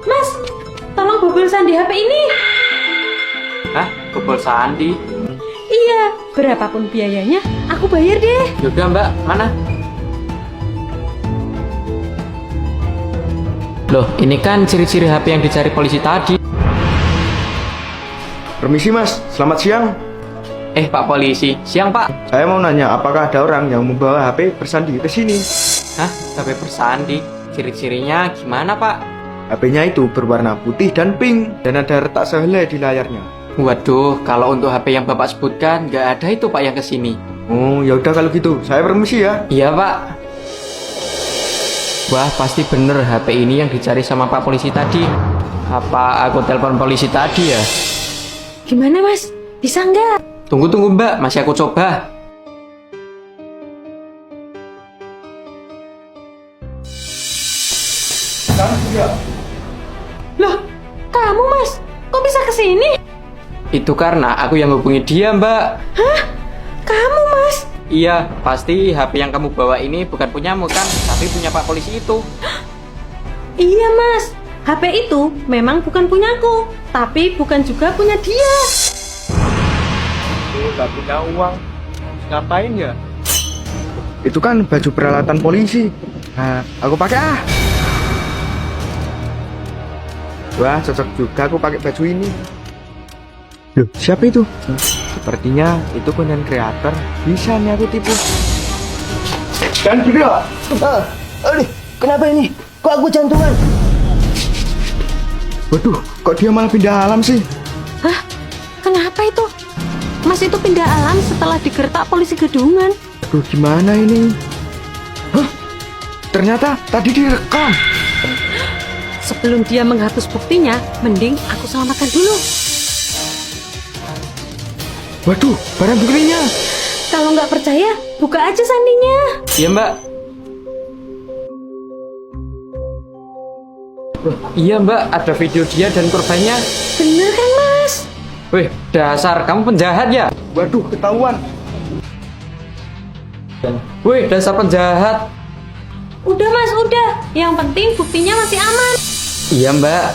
Mas, tolong bobol sandi HP ini. Hah? Bobol sandi? Iya, berapapun biayanya, aku bayar deh. Yaudah mbak, mana? Loh, ini kan ciri-ciri HP yang dicari polisi tadi. Permisi mas, selamat siang. Pak polisi, siang pak. Saya mau nanya apakah ada orang yang membawa HP bersandi ke sini? Hah? HP bersandi? Ciri-cirinya gimana pak? HP-nya itu berwarna putih dan pink dan ada retak sehelai di layarnya. Waduh, kalau untuk HP yang bapak sebutkan nggak ada itu pak yang kesini. Oh ya udah kalau gitu, saya permisi ya. Iya pak. Wah, pasti bener HP ini yang dicari sama pak polisi tadi. Apa aku telepon polisi tadi ya? Gimana mas? Bisa nggak? Tunggu mbak, masih aku coba. Loh, kamu mas? Kok bisa kesini? Itu karena aku yang hubungi dia mbak. Hah? Kamu mas? Iya, pasti HP yang kamu bawa ini bukan punyamu kan, tapi punya pak polisi itu. Iya mas, HP itu memang bukan punyaku, tapi bukan juga punya dia. Gak punya uang, ngapain ya? Itu kan baju peralatan polisi. Nah, aku pakai ah. Wah, cocok juga aku pakai baju ini. Loh, siapa itu? Sepertinya itu konten kreator. Bisa nih aku tipu. Dan juga. Aduh, kenapa ini? Kok aku jantungan? Waduh, kok dia malah pindah alam sih? Hah? Kenapa itu? Mas itu pindah alam setelah digertak polisi gedungan. Aduh, gimana ini? Hah? Ternyata tadi direkam. Sebelum dia menghapus buktinya, mending aku selamatkan dulu. Waduh, barang buktinya. Kalau nggak percaya, buka aja sandinya. Iya mbak. Iya mbak, ada video dia dan korbannya. Bener kan mas? Wih, dasar kamu penjahat ya? Waduh, ketahuan. Wih, dasar penjahat. Udah mas, udah. Yang penting buktinya masih aman. Iya mbak.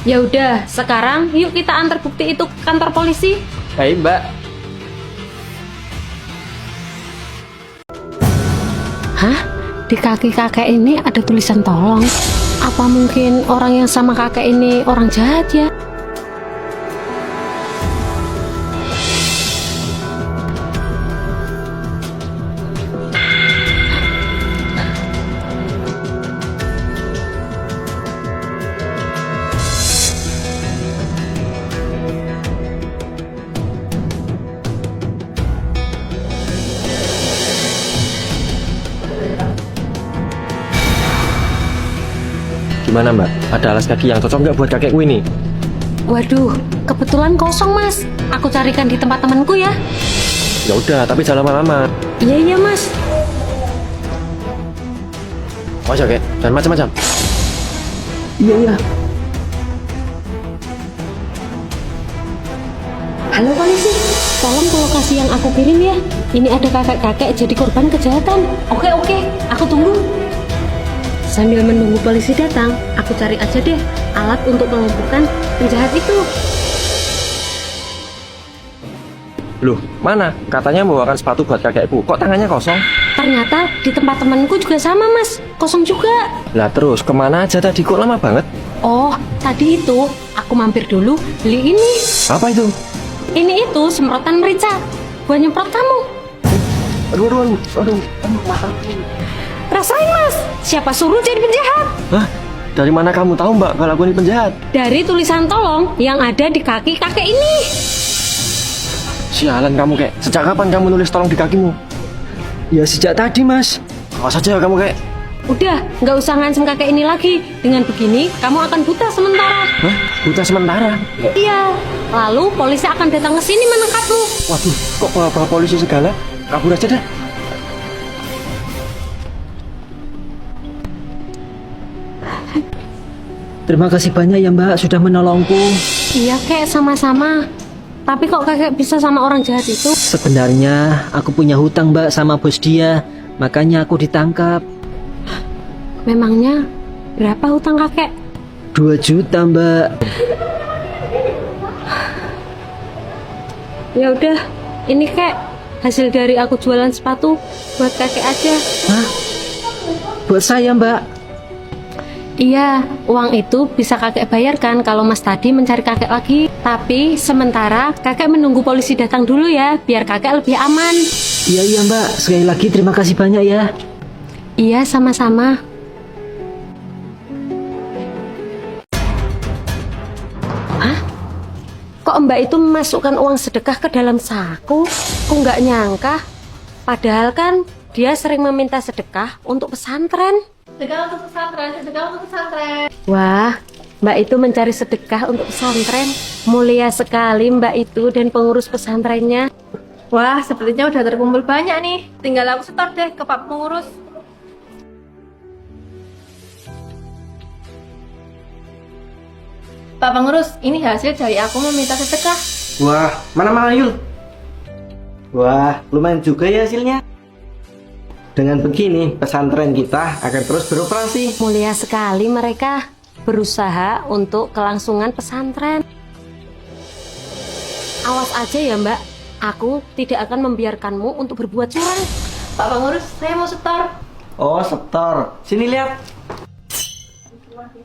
Ya udah, sekarang yuk kita antar bukti itu ke kantor polisi. Baik mbak. Hah? Di kaki kakek ini ada tulisan tolong. Apa mungkin orang yang sama kakek ini orang jahat ya? Gimana mbak? Ada alas kaki yang cocok nggak buat kakekku ini? Waduh, kebetulan kosong mas. Aku carikan di tempat temanku ya. Ya udah, tapi jangan lama-lama. Iya mas. Awas ya kek, jangan macam-macam. Iya. Halo polisi, tolong ke lokasi yang aku kirim ya. Ini ada kakek-kakek jadi korban kejahatan. Oke, aku tunggu. Sambil menunggu polisi datang, aku cari aja deh alat untuk melumpuhkan penjahat itu. Loh, mana? Katanya membawakan sepatu buat kakekku. Kok tangannya kosong? Ternyata di tempat temanku juga sama mas, kosong juga. Lah terus, kemana aja tadi? Kok lama banget? Oh, tadi itu aku mampir dulu beli ini. Apa itu? Ini itu semprotan merica buat nyemprot kamu. Aduh, mata. Rasain mas, siapa suruh jadi penjahat? Hah? Dari mana kamu tahu mbak kalau aku ini penjahat? Dari tulisan tolong yang ada di kaki kakek ini. Sialan kamu kek. Sejak kapan kamu nulis tolong di kakimu? Ya sejak tadi mas. Awas aja kamu kek. Udah, nggak usah ngancem kakek ini lagi. Dengan begini, kamu akan buta sementara. Hah? Buta sementara? Iya, lalu polisi akan datang ke sini menangkapmu. Waduh, kok bawa polisi segala? Kabur aja dah. Terima kasih banyak ya mbak sudah menolongku. Iya kek, sama-sama. Tapi kok kakek bisa sama orang jahat itu? Sebenarnya aku punya hutang mbak sama bos dia, makanya aku ditangkap. Memangnya berapa hutang kakek? 2 juta mbak. Ya udah, ini kek hasil dari aku jualan sepatu buat kakek aja. Hah? Buat saya mbak? Iya, uang itu bisa kakek bayarkan kalau Mas tadi mencari kakek lagi. Tapi sementara kakek menunggu polisi datang dulu ya, biar kakek lebih aman. Iya mbak, sekali lagi terima kasih banyak ya. Iya, sama-sama. Hah? Kok Mbak itu memasukkan uang sedekah ke dalam saku? Aku nggak nyangka. Padahal kan dia sering meminta sedekah untuk pesantren. Sedekah untuk pesantren, sedekah untuk pesantren. Wah, Mbak itu mencari sedekah untuk pesantren. Mulia sekali Mbak itu dan pengurus pesantrennya. Wah, sepertinya udah terkumpul banyak nih. Tinggal aku setor deh ke Pak Pengurus. Pak Pengurus, ini hasil dari aku meminta sedekah. Wah, mana Yul? Wah, lumayan juga ya hasilnya. Dengan begini, pesantren kita akan terus beroperasi. Mulia sekali mereka berusaha untuk kelangsungan pesantren. Awas aja ya Mbak, aku tidak akan membiarkanmu untuk berbuat curang. Pak Pengurus, saya mau setor. Oh, setor. Sini lihat.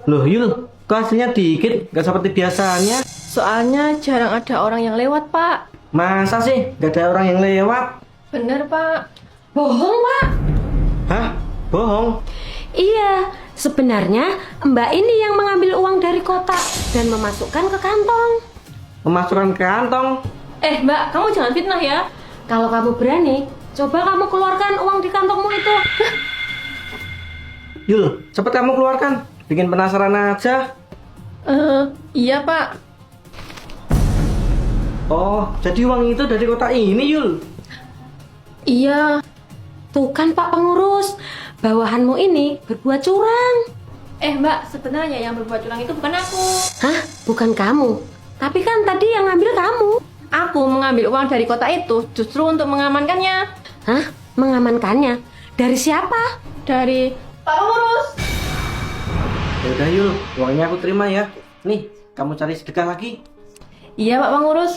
Loh Yul, kok hasilnya dikit? Gak seperti biasanya. Soalnya jarang ada orang yang lewat, Pak. Masa sih gak ada orang yang lewat? Bener, Pak. Bohong Pak. Hah? Bohong? Iya, sebenarnya Mbak ini yang mengambil uang dari kotak dan memasukkan ke kantong. Memasukkan ke kantong? Mbak, kamu jangan fitnah ya. Kalau kamu berani, coba kamu keluarkan uang di kantongmu itu. Yul, cepet kamu keluarkan. Bikin penasaran aja. Iya, Pak. Oh, jadi uang itu dari kotak ini, Yul? Iya. Tuh kan Pak Pengurus, bawahanmu ini berbuat curang. Mbak, sebenarnya yang berbuat curang itu bukan aku. Hah? Bukan kamu? Tapi kan tadi yang ngambil kamu. Aku mengambil uang dari kotak itu justru untuk mengamankannya. Hah? Mengamankannya? Dari siapa? Dari Pak Pengurus. Ya udah Yul, uangnya aku terima ya. Nih, kamu cari sedekah lagi. Iya, Pak Pengurus.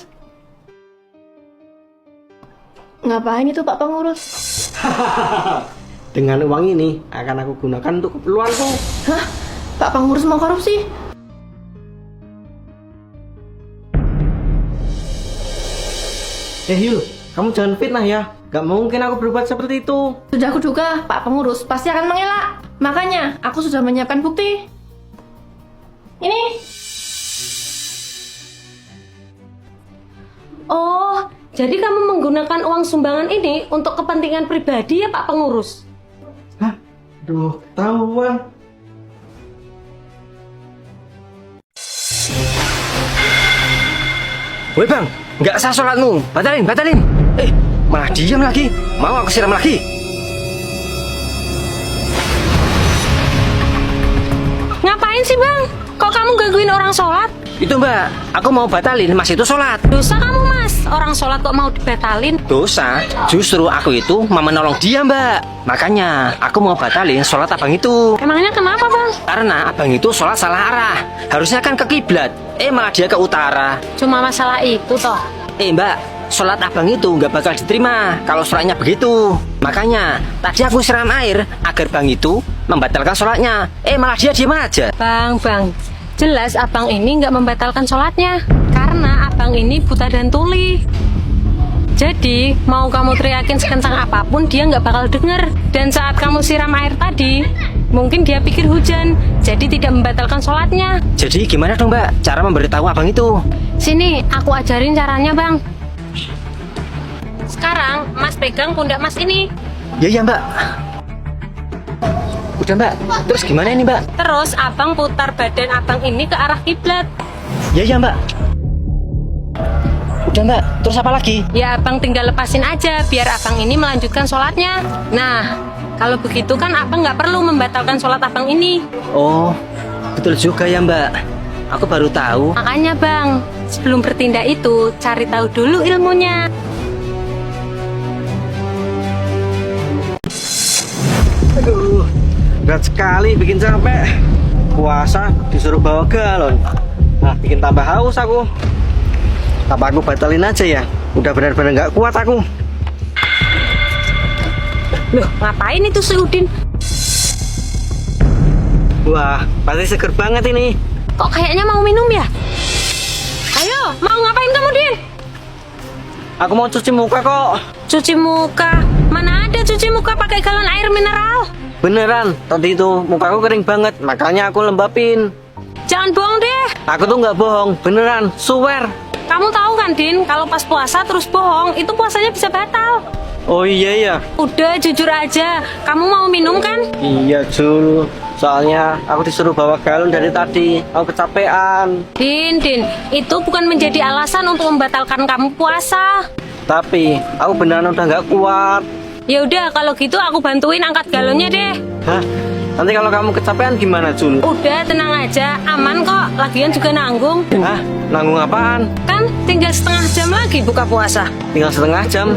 Ngapain itu Pak Pengurus? Dengan uang ini akan aku gunakan untuk keperluanku. Hah? Pak Pengurus mau korupsi? Yul, kamu jangan fitnah ya. Gak mungkin aku berbuat seperti itu. Sudah aku duga, Pak Pengurus pasti akan mengelak. Makanya, aku sudah menyiapkan bukti. Ini. Oh, jadi kamu menggunakan uang sumbangan ini untuk kepentingan pribadi ya Pak Pengurus? Hah? Duh, tahuan. Woi bang, nggak sah sholatmu. Batalin. Malah diam lagi. Mau aku siram lagi? Ngapain sih Bang? Kok kamu gangguin orang sholat? Itu mbak, aku mau batalin mas itu sholat. Dosa kamu Mas, orang sholat kok mau dibatalin? Dosa, justru aku itu mau menolong dia mbak. Makanya aku mau batalin sholat abang itu. Emangnya kenapa Bang? Karena abang itu sholat salah arah. Harusnya kan ke kiblat. Malah dia ke utara. Cuma masalah itu toh. Mbak, sholat abang itu nggak bakal diterima kalau sholatnya begitu. Makanya tadi aku siram air agar bang itu membatalkan sholatnya. Malah dia diam aja. Bang, jelas abang ini nggak membatalkan sholatnya. Karena abang ini buta dan tuli. Jadi, mau kamu teriakin sekencang apapun, dia nggak bakal denger. Dan saat kamu siram air tadi, mungkin dia pikir hujan, jadi tidak membatalkan sholatnya. Jadi gimana dong mbak cara memberitahu abang itu? Sini, aku ajarin caranya Bang. Sekarang, Mas pegang pundak Mas ini. Ya mbak. Udah mbak, terus gimana ini mbak? Terus abang putar badan abang ini ke arah kiblat. Ya mbak. Udah mbak, terus apa lagi? Ya abang tinggal lepasin aja biar abang ini melanjutkan sholatnya. Nah, kalau begitu kan abang nggak perlu membatalkan sholat abang ini. Oh, betul juga ya mbak. Aku baru tahu. Makanya Bang, sebelum bertindak itu cari tahu dulu ilmunya. Aduh, berat sekali bikin capek. puasa disuruh bawa galon. Nah, bikin tambah haus aku. Apa aku batalin aja ya? Udah benar-benar nggak kuat aku. Loh, ngapain itu si Udin? Wah, pasti seger banget ini. Kok kayaknya mau minum ya? Ayo, mau ngapain kamu, Din? Aku mau cuci muka kok. Cuci muka? Mana ada cuci muka pakai galon air mineral? Beneran, tadi itu mukaku kering banget, makanya aku lembapin. Jangan bohong deh. Aku tuh nggak bohong, beneran, swear. Kamu tahu kan, Din, kalau pas puasa terus bohong, itu puasanya bisa batal. Oh iya ya. Udah, jujur aja. Kamu mau minum kan? Iya Jul, soalnya aku disuruh bawa galon dari tadi. Aku kecapean. Din, itu bukan menjadi alasan untuk membatalkan kamu puasa. Tapi aku beneran udah nggak kuat. Ya udah, kalau gitu aku bantuin angkat galonnya deh. Hah? Nanti kalau kamu kecapean gimana Jul? Udah, tenang aja, aman kok. Lagian juga nanggung. Hah? Nanggung apaan? Kan tinggal setengah jam lagi buka puasa. Tinggal setengah jam.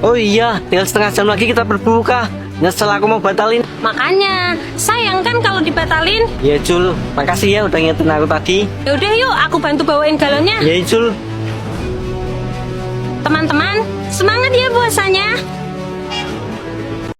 Oh iya, tinggal setengah jam lagi kita berbuka. Nyesel aku mau batalin. Makanya, sayang kan kalau dibatalin. Ya Jul, makasih ya udah ngingetin aku tadi. Ya udah yuk, aku bantu bawain galonnya. Ya Jul. Teman-teman, semangat ya puasanya.